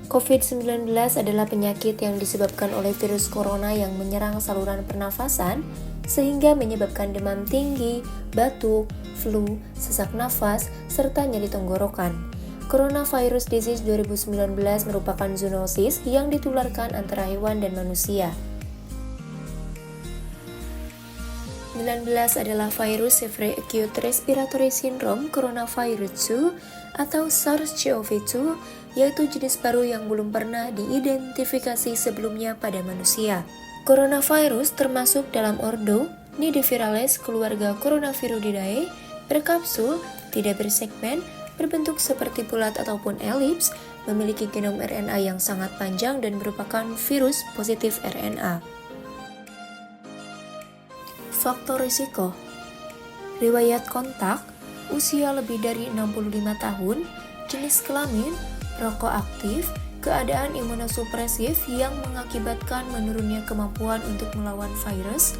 COVID-19 adalah penyakit yang disebabkan oleh virus corona yang menyerang saluran pernafasan sehingga menyebabkan demam tinggi, batuk, flu, sesak nafas, serta nyeri tenggorokan. Coronavirus Disease 2019 merupakan zoonosis yang ditularkan antara hewan dan manusia. 19 adalah virus Severe Acute Respiratory Syndrome Coronavirus 2 atau SARS-CoV-2, yaitu jenis baru yang belum pernah diidentifikasi sebelumnya pada manusia. Coronavirus termasuk dalam ordo Nidivirales keluarga Coronavirudidae, berkapsul, tidak bersegmen, berbentuk seperti bulat ataupun elips, memiliki genom RNA yang sangat panjang dan merupakan virus positif RNA. Faktor risiko: riwayat kontak, usia lebih dari 65 tahun, jenis kelamin, rokok aktif, keadaan imunosupresif yang mengakibatkan menurunnya kemampuan untuk melawan virus,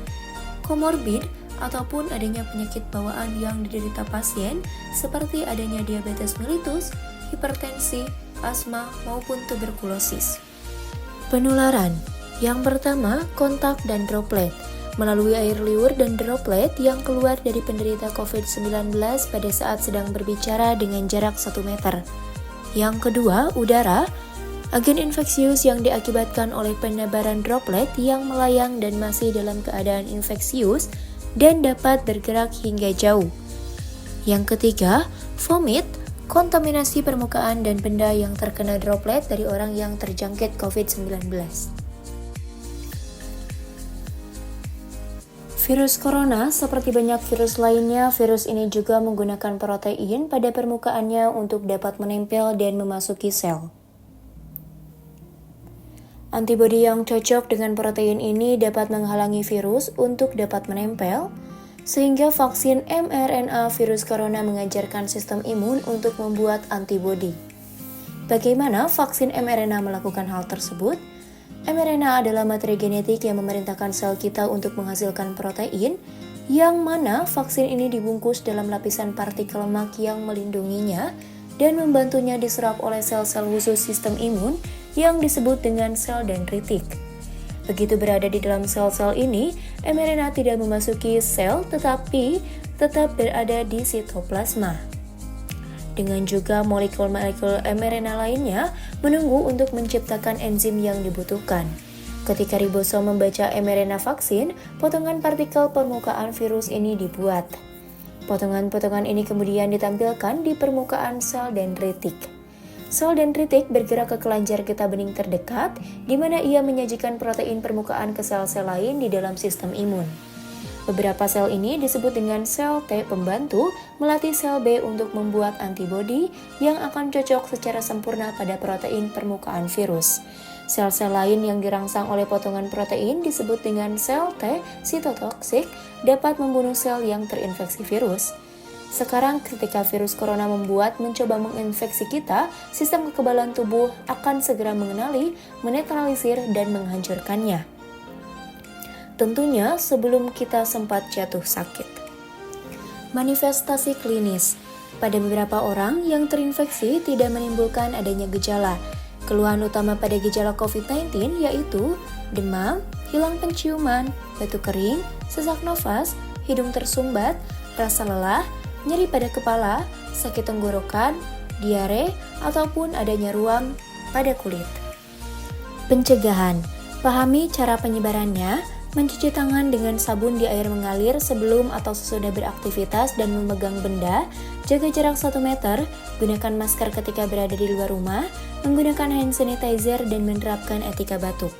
komorbid ataupun adanya penyakit bawaan yang diderita pasien seperti adanya diabetes mellitus, hipertensi, asma, maupun tuberkulosis. Penularan: yang pertama, kontak dan droplet, melalui air liur dan droplet yang keluar dari penderita COVID-19 pada saat sedang berbicara dengan jarak 1 meter. Yang kedua, udara, agen infeksius yang diakibatkan oleh penebaran droplet yang melayang dan masih dalam keadaan infeksius dan dapat bergerak hingga jauh. Yang ketiga, vomit, kontaminasi permukaan dan benda yang terkena droplet dari orang yang terjangkit COVID-19. Virus corona, seperti banyak virus lainnya, virus ini juga menggunakan protein pada permukaannya untuk dapat menempel dan memasuki sel. Antibodi yang cocok dengan protein ini dapat menghalangi virus untuk dapat menempel, sehingga vaksin mRNA virus corona mengajarkan sistem imun untuk membuat antibodi. Bagaimana vaksin mRNA melakukan hal tersebut? mRNA adalah materi genetik yang memerintahkan sel kita untuk menghasilkan protein, yang mana vaksin ini dibungkus dalam lapisan partikel lemak yang melindunginya dan membantunya diserap oleh sel-sel khusus sistem imun yang disebut dengan sel dendritik. Begitu berada di dalam sel-sel ini, mRNA tidak memasuki sel tetapi tetap berada di sitoplasma. Dengan juga molekul-molekul mRNA lainnya menunggu untuk menciptakan enzim yang dibutuhkan. Ketika ribosom membaca mRNA vaksin, potongan partikel permukaan virus ini dibuat. Potongan-potongan ini kemudian ditampilkan di permukaan sel dendritik. Sel dendritik bergerak ke kelenjar getah bening terdekat, di mana ia menyajikan protein permukaan ke sel-sel lain di dalam sistem imun. Beberapa sel ini disebut dengan sel T pembantu, melatih sel B untuk membuat antibodi yang akan cocok secara sempurna pada protein permukaan virus. Sel-sel lain yang dirangsang oleh potongan protein disebut dengan sel T sitotoksik, dapat membunuh sel yang terinfeksi virus. Sekarang ketika virus corona mencoba menginfeksi kita, sistem kekebalan tubuh akan segera mengenali, menetralisir, dan menghancurkannya. Tentunya sebelum kita sempat jatuh sakit. Manifestasi klinis: pada beberapa orang yang terinfeksi tidak menimbulkan adanya gejala. Keluhan utama pada gejala COVID-19 yaitu demam, hilang penciuman, batuk kering, sesak nafas, hidung tersumbat, rasa lelah, nyeri pada kepala, sakit tenggorokan, diare, ataupun adanya ruam pada kulit. Pencegahan: pahami cara penyebarannya. Mencuci tangan dengan sabun di air mengalir sebelum atau sesudah beraktivitas dan memegang benda, jaga jarak 1 meter, gunakan masker ketika berada di luar rumah, menggunakan hand sanitizer dan menerapkan etika batuk.